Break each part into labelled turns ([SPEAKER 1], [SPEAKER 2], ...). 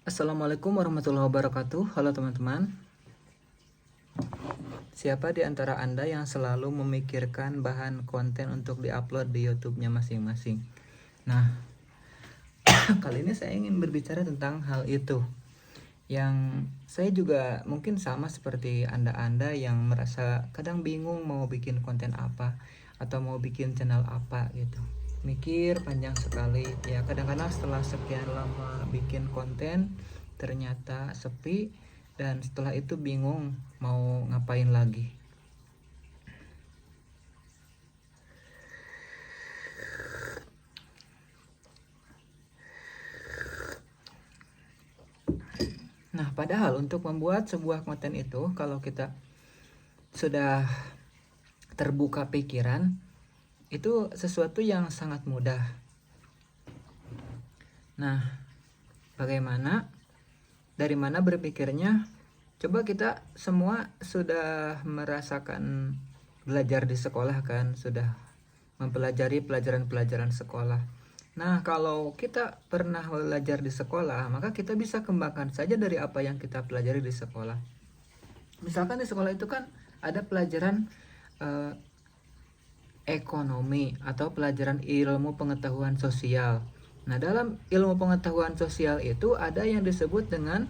[SPEAKER 1] Assalamualaikum warahmatullahi wabarakatuh. Halo teman-teman. Siapa di antara Anda yang selalu memikirkan bahan konten untuk diupload di YouTube-nya masing-masing? Nah, kali ini saya ingin berbicara tentang hal itu. Yang saya juga mungkin sama seperti Anda-Anda yang merasa kadang bingung mau bikin konten apa atau mau bikin channel apa gitu. Mikir panjang sekali. Ya, kadang-kadang setelah sekian lama bikin konten ternyata sepi dan setelah itu bingung mau ngapain lagi. Nah, padahal untuk membuat sebuah konten itu, kalau kita sudah terbuka pikiran, itu sesuatu yang sangat mudah. Nah, bagaimana? Dari mana berpikirnya? Coba kita semua sudah merasakan belajar di sekolah kan, sudah mempelajari pelajaran-pelajaran sekolah. Nah, kalau kita pernah belajar di sekolah, maka kita bisa kembangkan saja dari apa yang kita pelajari di sekolah. Misalkan di sekolah itu kan ada pelajaran ekonomi atau pelajaran ilmu pengetahuan sosial. Nah, dalam ilmu pengetahuan sosial itu ada yang disebut dengan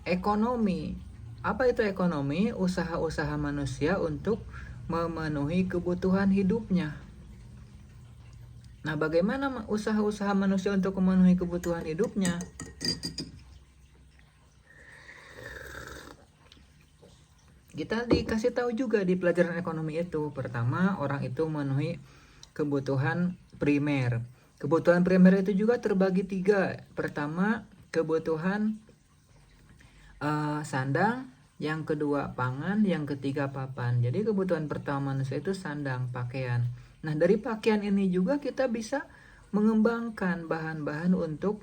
[SPEAKER 1] ekonomi. Apa itu ekonomi? Usaha-usaha manusia untuk memenuhi kebutuhan hidupnya. Nah, bagaimana usaha-usaha manusia untuk memenuhi kebutuhan hidupnya? Kita dikasih tahu juga di pelajaran ekonomi itu. Pertama, orang itu memenuhi kebutuhan primer. Kebutuhan primer itu juga terbagi 3. Pertama, kebutuhan sandang, yang kedua pangan, yang ketiga papan. Jadi kebutuhan pertama manusia itu sandang, pakaian. Nah, dari pakaian ini juga kita bisa mengembangkan bahan-bahan untuk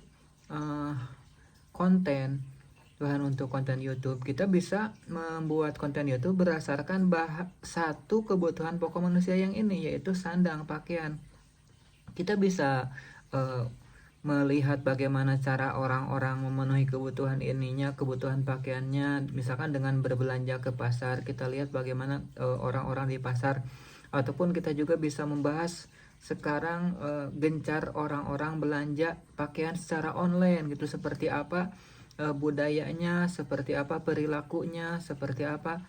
[SPEAKER 1] konten. Bahan untuk konten YouTube. Kita bisa membuat konten YouTube berdasarkan satu kebutuhan pokok manusia yang ini, yaitu sandang, pakaian. Kita bisa melihat bagaimana cara orang-orang memenuhi kebutuhan ininya, kebutuhan pakaiannya, misalkan dengan berbelanja ke pasar. Kita lihat bagaimana orang-orang di pasar, ataupun kita juga bisa membahas sekarang gencar orang-orang belanja pakaian secara online gitu, seperti apa budayanya, seperti apa perilakunya, seperti apa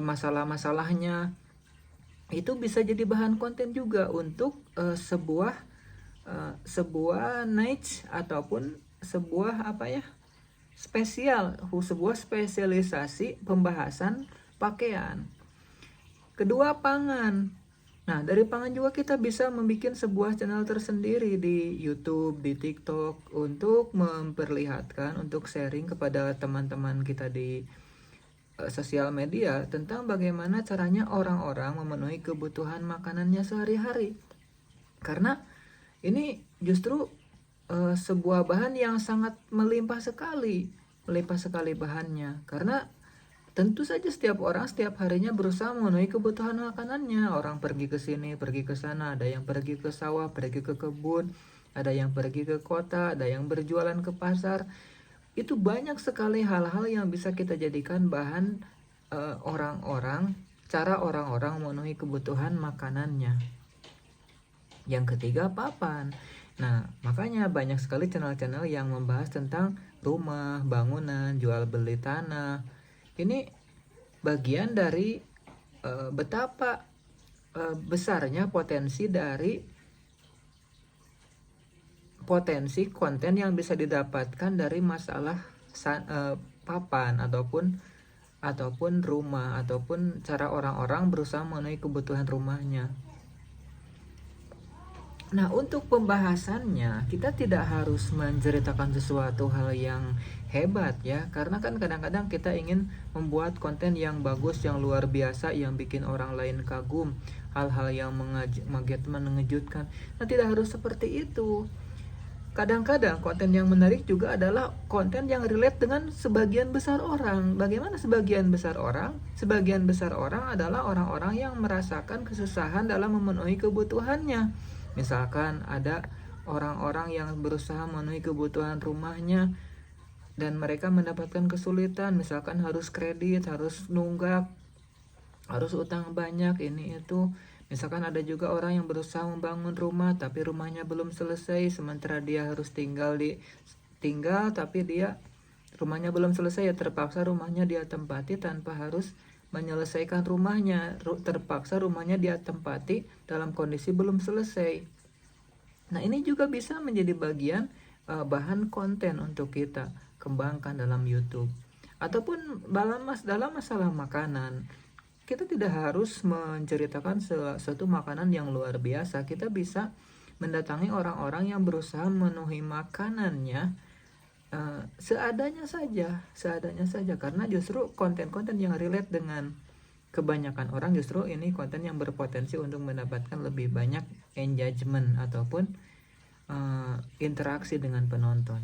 [SPEAKER 1] masalah-masalahnya. Itu bisa jadi bahan konten juga untuk sebuah niche ataupun sebuah sebuah spesialisasi pembahasan pakaian. Kedua, pangan. Nah, dari pangan juga kita bisa membuat sebuah channel tersendiri di YouTube, di TikTok, untuk memperlihatkan, untuk sharing kepada teman-teman kita di sosial media tentang bagaimana caranya orang-orang memenuhi kebutuhan makanannya sehari-hari. Karena ini justru sebuah bahan yang sangat melimpah sekali bahannya. Karena tentu saja setiap orang setiap harinya berusaha memenuhi kebutuhan makanannya. Orang pergi ke sini, pergi ke sana, ada yang pergi ke sawah, pergi ke kebun, ada yang pergi ke kota, ada yang berjualan ke pasar. Itu banyak sekali hal-hal yang bisa kita jadikan bahan cara orang-orang memenuhi kebutuhan makanannya. Yang ketiga, papan. Nah, makanya banyak sekali channel-channel yang membahas tentang rumah, bangunan, jual beli tanah. Ini bagian dari betapa besarnya potensi konten yang bisa didapatkan dari masalah papan ataupun rumah, ataupun cara orang-orang berusaha memenuhi kebutuhan rumahnya. Nah, untuk pembahasannya kita tidak harus menceritakan sesuatu hal yang hebat ya, karena kan kadang-kadang kita ingin membuat konten yang bagus, yang luar biasa, yang bikin orang lain kagum, hal-hal yang mengejutkan. Nah, tidak harus seperti itu. Kadang-kadang konten yang menarik juga adalah konten yang relate dengan sebagian besar orang. Bagaimana sebagian besar orang? Sebagian besar orang adalah orang-orang yang merasakan kesusahan dalam memenuhi kebutuhannya. Misalkan ada orang-orang yang berusaha memenuhi kebutuhan rumahnya dan mereka mendapatkan kesulitan, misalkan harus kredit, harus nunggak, harus utang banyak, ini itu. Misalkan ada juga orang yang berusaha membangun rumah tapi rumahnya belum selesai, sementara dia harus tinggal tapi dia rumahnya belum selesai, ya terpaksa rumahnya dia tempati tanpa harus menyelesaikan rumahnya, terpaksa rumahnya dia tempati dalam kondisi belum selesai. Nah, ini juga bisa menjadi bagian bahan konten untuk kita kembangkan dalam YouTube. Ataupun dalam masalah makanan, kita tidak harus menceritakan suatu makanan yang luar biasa. Kita bisa mendatangi orang-orang yang berusaha memenuhi makanannya seadanya saja, karena justru konten-konten yang relate dengan kebanyakan orang, justru ini konten yang berpotensi untuk mendapatkan lebih banyak engagement ataupun interaksi dengan penonton.